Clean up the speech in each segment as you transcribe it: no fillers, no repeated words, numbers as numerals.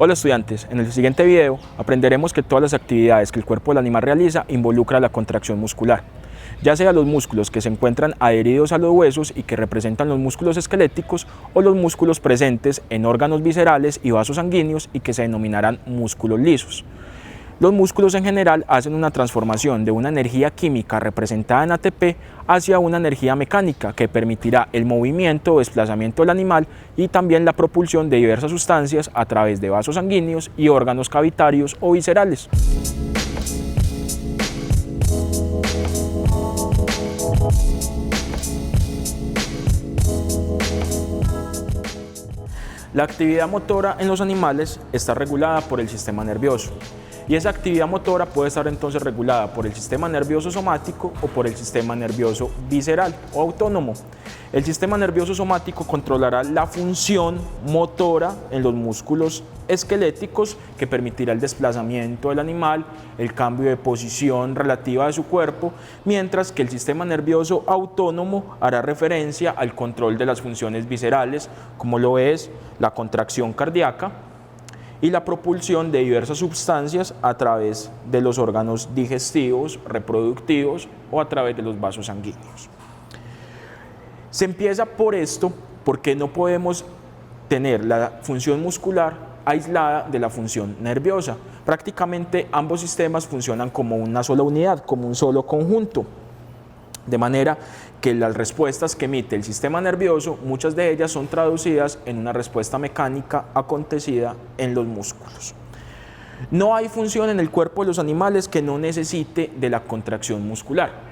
Hola estudiantes, en el siguiente video aprenderemos que todas las actividades que el cuerpo del animal realiza involucran la contracción muscular, ya sea los músculos que se encuentran adheridos a los huesos y que representan los músculos esqueléticos o los músculos presentes en órganos viscerales y vasos sanguíneos y que se denominarán músculos lisos. Los músculos en general hacen una transformación de una energía química representada en ATP hacia una energía mecánica que permitirá el movimiento o desplazamiento del animal y también la propulsión de diversas sustancias a través de vasos sanguíneos y órganos cavitarios o viscerales. La actividad motora en los animales está regulada por el sistema nervioso. Y esa actividad motora puede estar entonces regulada por el sistema nervioso somático o por el sistema nervioso visceral o autónomo. El sistema nervioso somático controlará la función motora en los músculos esqueléticos que permitirá el desplazamiento del animal, el cambio de posición relativa de su cuerpo, mientras que el sistema nervioso autónomo hará referencia al control de las funciones viscerales, como lo es la contracción cardíaca, y la propulsión de diversas sustancias a través de los órganos digestivos, reproductivos o a través de los vasos sanguíneos. Se empieza por esto porque no podemos tener la función muscular aislada de la función nerviosa. Prácticamente ambos sistemas funcionan como una sola unidad, como un solo conjunto. De manera que las respuestas que emite el sistema nervioso, muchas de ellas son traducidas en una respuesta mecánica acontecida en los músculos. No hay función en el cuerpo de los animales que no necesite de la contracción muscular.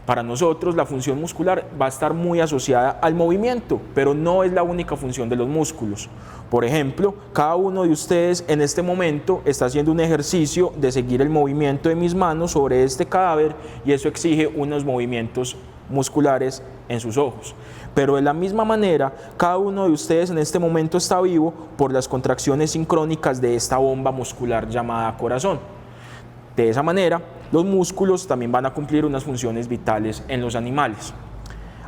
Para nosotros la función muscular va a estar muy asociada al movimiento, pero no es la única función de los músculos. Por ejemplo, cada uno de ustedes en este momento está haciendo un ejercicio de seguir el movimiento de mis manos sobre este cadáver y eso exige unos movimientos musculares en sus ojos. Pero de la misma manera, cada uno de ustedes en este momento está vivo por las contracciones sincrónicas de esta bomba muscular llamada corazón. De esa manera, los músculos también van a cumplir unas funciones vitales en los animales.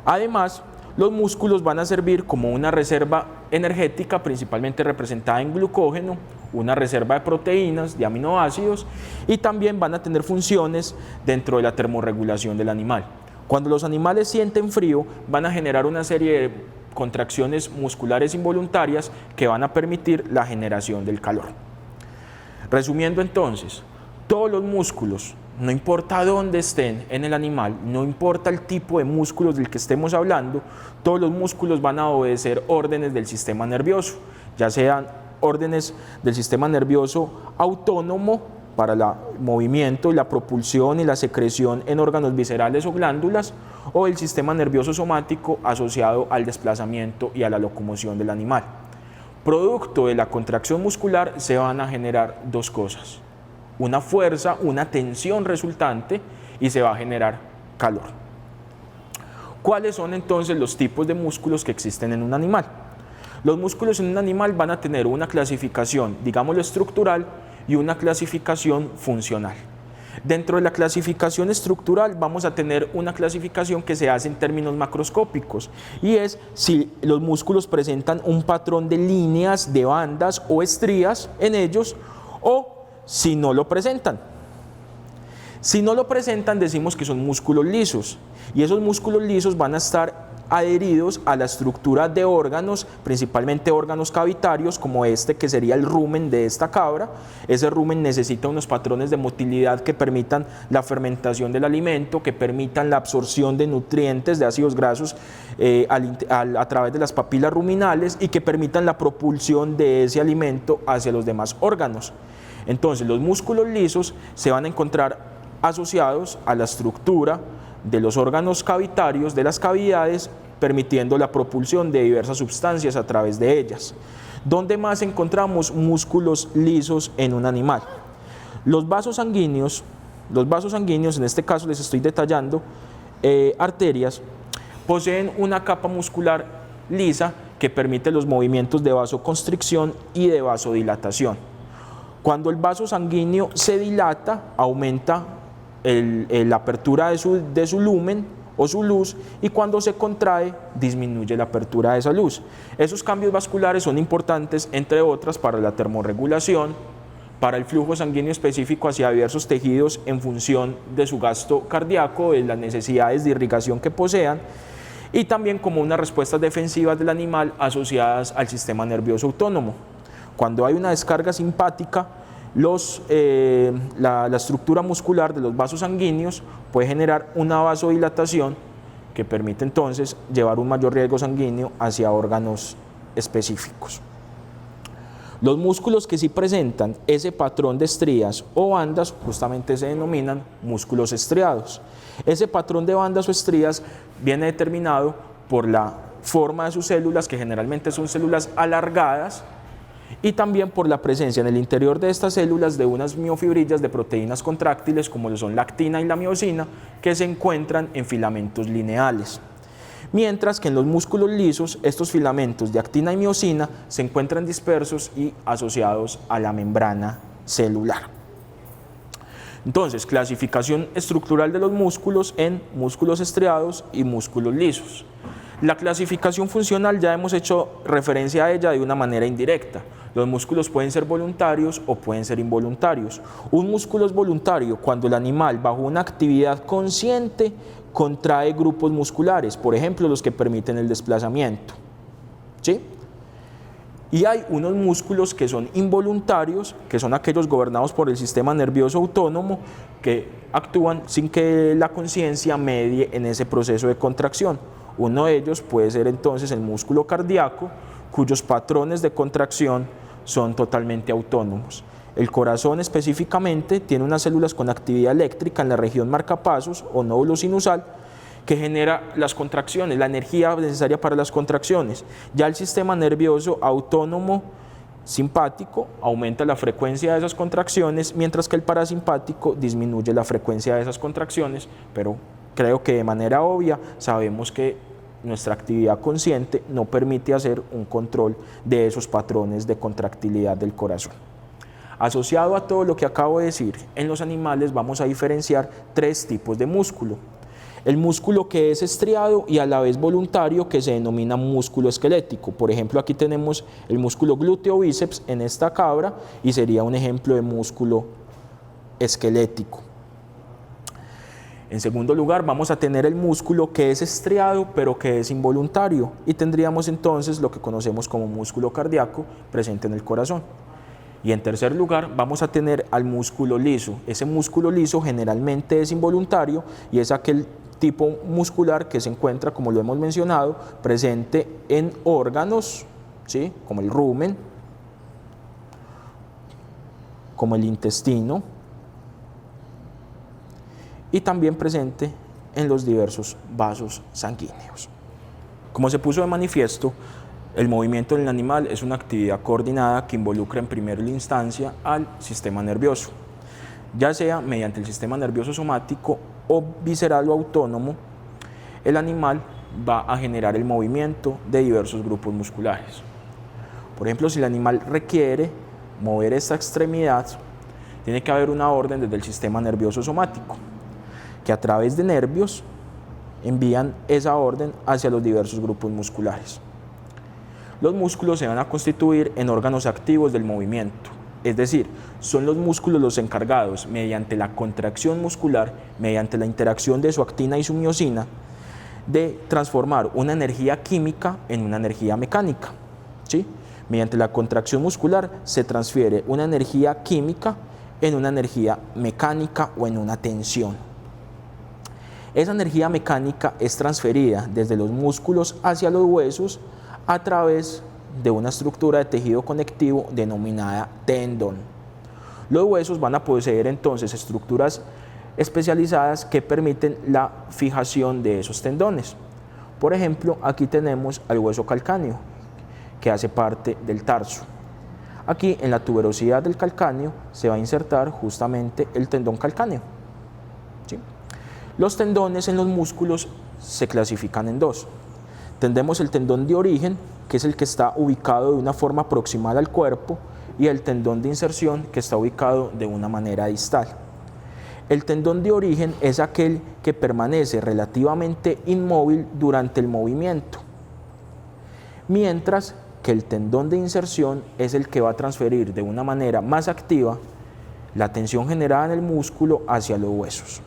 Además, los músculos van a servir como una reserva energética, principalmente representada en glucógeno, una reserva de proteínas, de aminoácidos, y también van a tener funciones dentro de la termorregulación del animal. Cuando los animales sienten frío, van a generar una serie de contracciones musculares involuntarias que van a permitir la generación del calor. Resumiendo entonces, todos los músculos, no importa dónde estén en el animal, no importa el tipo de músculos del que estemos hablando, todos los músculos van a obedecer órdenes del sistema nervioso, ya sean órdenes del sistema nervioso autónomo para el movimiento y la propulsión y la secreción en órganos viscerales o glándulas, o el sistema nervioso somático asociado al desplazamiento y a la locomoción del animal. Producto de la contracción muscular se van a generar dos cosas: una fuerza, una tensión resultante, y se va a generar calor. ¿Cuáles son entonces los tipos de músculos que existen en un animal? Los músculos en un animal van a tener una clasificación, digámoslo, estructural y una clasificación funcional. Dentro de la clasificación estructural vamos a tener una clasificación que se hace en términos macroscópicos y es si los músculos presentan un patrón de líneas, de bandas o estrías en ellos o si no lo presentan. Si no lo presentan, decimos que son músculos lisos y esos músculos lisos van a estar adheridos a la estructura de órganos, principalmente órganos cavitarios como este que sería el rumen de esta cabra. Ese rumen necesita unos patrones de motilidad que permitan la fermentación del alimento, que permitan la absorción de nutrientes, de ácidos grasos a través de las papilas ruminales y que permitan la propulsión de ese alimento hacia los demás órganos. Entonces los músculos lisos se van a encontrar asociados a la estructura de los órganos cavitarios, de las cavidades, permitiendo la propulsión de diversas sustancias a través de ellas. ¿Dónde más encontramos músculos lisos en un animal? Los vasos sanguíneos, en este caso les estoy detallando arterias, poseen una capa muscular lisa que permite los movimientos de vasoconstricción y de vasodilatación. Cuando el vaso sanguíneo se dilata, aumenta la apertura de su lumen o su luz, y cuando se contrae disminuye la apertura de esa luz. Esos cambios vasculares son importantes, entre otras, para la termorregulación, para el flujo sanguíneo específico hacia diversos tejidos en función de su gasto cardíaco, de las necesidades de irrigación que posean, y también como unas respuestas defensivas del animal asociadas al sistema nervioso autónomo. Cuando hay una descarga simpática, la estructura muscular de los vasos sanguíneos puede generar una vasodilatación que permite entonces llevar un mayor riesgo sanguíneo hacia órganos específicos. Los músculos que sí presentan ese patrón de estrías o bandas justamente se denominan músculos estriados. Ese patrón de bandas o estrías viene determinado por la forma de sus células, que generalmente son células alargadas, y también por la presencia en el interior de estas células de unas miofibrillas de proteínas contráctiles como lo son la actina y la miosina, que se encuentran en filamentos lineales. Mientras que en los músculos lisos, estos filamentos de actina y miosina se encuentran dispersos y asociados a la membrana celular. Entonces, clasificación estructural de los músculos en músculos estriados y músculos lisos. La clasificación funcional ya hemos hecho referencia a ella de una manera indirecta. Los músculos pueden ser voluntarios o pueden ser involuntarios. Un músculo es voluntario cuando el animal, bajo una actividad consciente, contrae grupos musculares, por ejemplo, los que permiten el desplazamiento, ¿sí? Y hay unos músculos que son involuntarios, que son aquellos gobernados por el sistema nervioso autónomo, que actúan sin que la conciencia medie en ese proceso de contracción. Uno de ellos puede ser entonces el músculo cardíaco, cuyos patrones de contracción son totalmente autónomos. El corazón específicamente tiene unas células con actividad eléctrica en la región marcapasos o nódulo sinusal que genera las contracciones, la energía necesaria para las contracciones. Ya el sistema nervioso autónomo simpático aumenta la frecuencia de esas contracciones, mientras que el parasimpático disminuye la frecuencia de esas contracciones, pero creo que de manera obvia sabemos que nuestra actividad consciente no permite hacer un control de esos patrones de contractilidad del corazón. Asociado a todo lo que acabo de decir, en los animales vamos a diferenciar tres tipos de músculo. El músculo que es estriado y a la vez voluntario, que se denomina músculo esquelético. Por ejemplo, aquí tenemos el músculo glúteo bíceps en esta cabra y sería un ejemplo de músculo esquelético. En segundo lugar, vamos a tener el músculo que es estriado pero que es involuntario, y tendríamos entonces lo que conocemos como músculo cardíaco presente en el corazón. Y en tercer lugar, vamos a tener al músculo liso. Ese músculo liso generalmente es involuntario y es aquel tipo muscular que se encuentra, como lo hemos mencionado, presente en órganos, ¿sí?, como el rumen, como el intestino, y también presente en los diversos vasos sanguíneos. Como se puso de manifiesto, el movimiento en el animal es una actividad coordinada que involucra en primera instancia al sistema nervioso, ya sea mediante el sistema nervioso somático o visceral o autónomo. El animal va a generar el movimiento de diversos grupos musculares. Por ejemplo, si el animal requiere mover esta extremidad, tiene que haber una orden desde el sistema nervioso somático, que a través de nervios envían esa orden hacia los diversos grupos musculares. Los músculos se van a constituir en órganos activos del movimiento, es decir, son los músculos los encargados, mediante la contracción muscular, mediante la interacción de su actina y su miosina, de transformar una energía química en una energía mecánica, ¿sí? Mediante la contracción muscular se transfiere una energía química en una energía mecánica o en una tensión. Esa energía mecánica es transferida desde los músculos hacia los huesos a través de una estructura de tejido conectivo denominada tendón. Los huesos van a poseer entonces estructuras especializadas que permiten la fijación de esos tendones. Por ejemplo, aquí tenemos al hueso calcáneo, que hace parte del tarso. Aquí en la tuberosidad del calcáneo se va a insertar justamente el tendón calcáneo, ¿sí? Los tendones en los músculos se clasifican en dos. Tenemos el tendón de origen, que es el que está ubicado de una forma proximal al cuerpo, y el tendón de inserción, que está ubicado de una manera distal. El tendón de origen es aquel que permanece relativamente inmóvil durante el movimiento, mientras que el tendón de inserción es el que va a transferir de una manera más activa la tensión generada en el músculo hacia los huesos.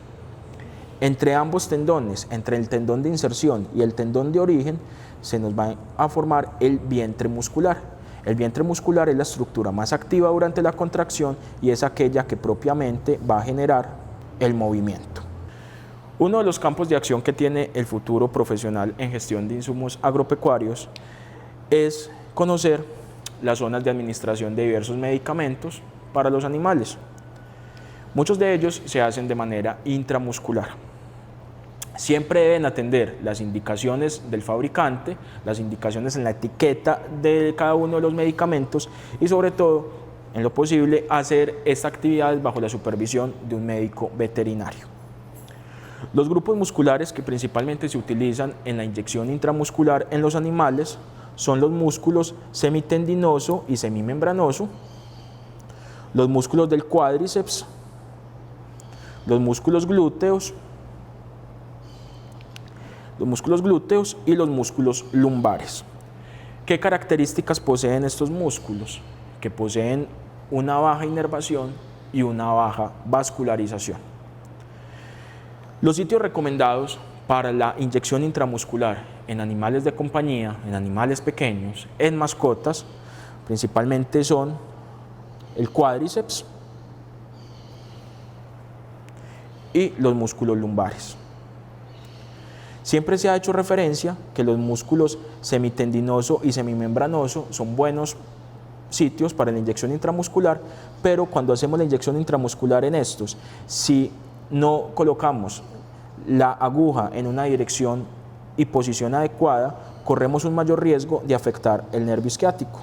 Entre ambos tendones, entre el tendón de inserción y el tendón de origen, se nos va a formar el vientre muscular. El vientre muscular es la estructura más activa durante la contracción y es aquella que propiamente va a generar el movimiento. Uno de los campos de acción que tiene el futuro profesional en gestión de insumos agropecuarios es conocer las zonas de administración de diversos medicamentos para los animales. Muchos de ellos se hacen de manera intramuscular. Siempre deben atender las indicaciones del fabricante, las indicaciones en la etiqueta de cada uno de los medicamentos y sobre todo, en lo posible, hacer esta actividad bajo la supervisión de un médico veterinario. Los grupos musculares que principalmente se utilizan en la inyección intramuscular en los animales son los músculos semitendinoso y semimembranoso, los músculos del cuádriceps, los músculos glúteos y los músculos lumbares. ¿Qué características poseen estos músculos? Que poseen una baja inervación y una baja vascularización. Los sitios recomendados para la inyección intramuscular en animales de compañía, en animales pequeños, en mascotas, principalmente son el cuádriceps y los músculos lumbares. Siempre se ha hecho referencia que los músculos semitendinoso y semimembranoso son buenos sitios para la inyección intramuscular, pero cuando hacemos la inyección intramuscular en estos, si no colocamos la aguja en una dirección y posición adecuada, corremos un mayor riesgo de afectar el nervio isquiático,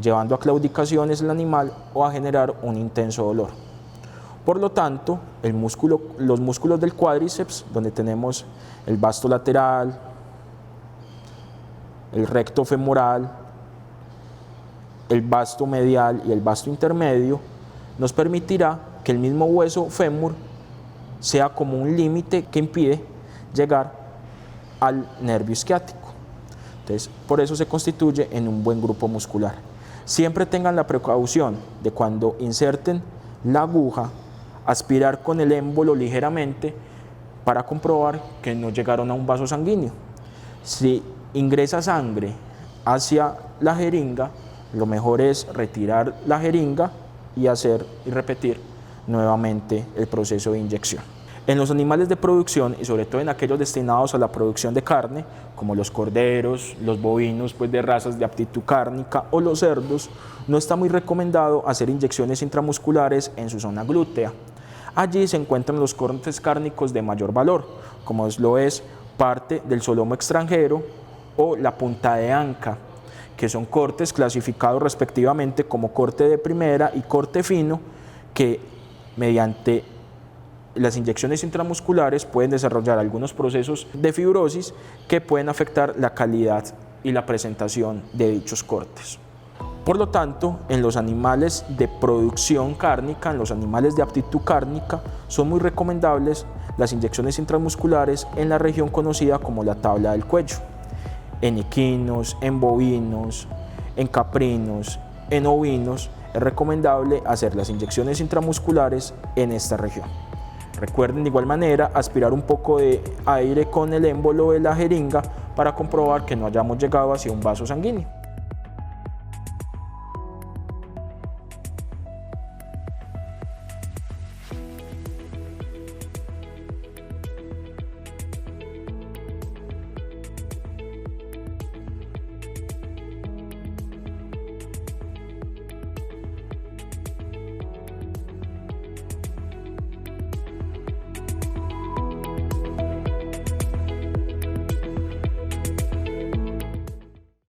llevando a claudicaciones el animal o a generar un intenso dolor. Por lo tanto, los músculos del cuádriceps, donde tenemos el vasto lateral, el recto femoral, el vasto medial y el vasto intermedio, nos permitirá que el mismo hueso fémur sea como un límite que impide llegar al nervio isquiático. Entonces, por eso se constituye en un buen grupo muscular. Siempre tengan la precaución de cuando inserten la aguja, aspirar con el émbolo ligeramente para comprobar que no llegaron a un vaso sanguíneo. Si ingresa sangre hacia la jeringa, lo mejor es retirar la jeringa y repetir nuevamente el proceso de inyección. En los animales de producción y sobre todo en aquellos destinados a la producción de carne, como los corderos, los bovinos de razas de aptitud cárnica o los cerdos, no está muy recomendado hacer inyecciones intramusculares en su zona glútea. Allí se encuentran los cortes cárnicos de mayor valor, como lo es parte del solomo extranjero o la punta de anca, que son cortes clasificados respectivamente como corte de primera y corte fino, que mediante las inyecciones intramusculares pueden desarrollar algunos procesos de fibrosis que pueden afectar la calidad y la presentación de dichos cortes. Por lo tanto, en los animales de producción cárnica, en los animales de aptitud cárnica, son muy recomendables las inyecciones intramusculares en la región conocida como la tabla del cuello. En equinos, en bovinos, en caprinos, en ovinos, es recomendable hacer las inyecciones intramusculares en esta región. Recuerden de igual manera aspirar un poco de aire con el émbolo de la jeringa para comprobar que no hayamos llegado hacia un vaso sanguíneo.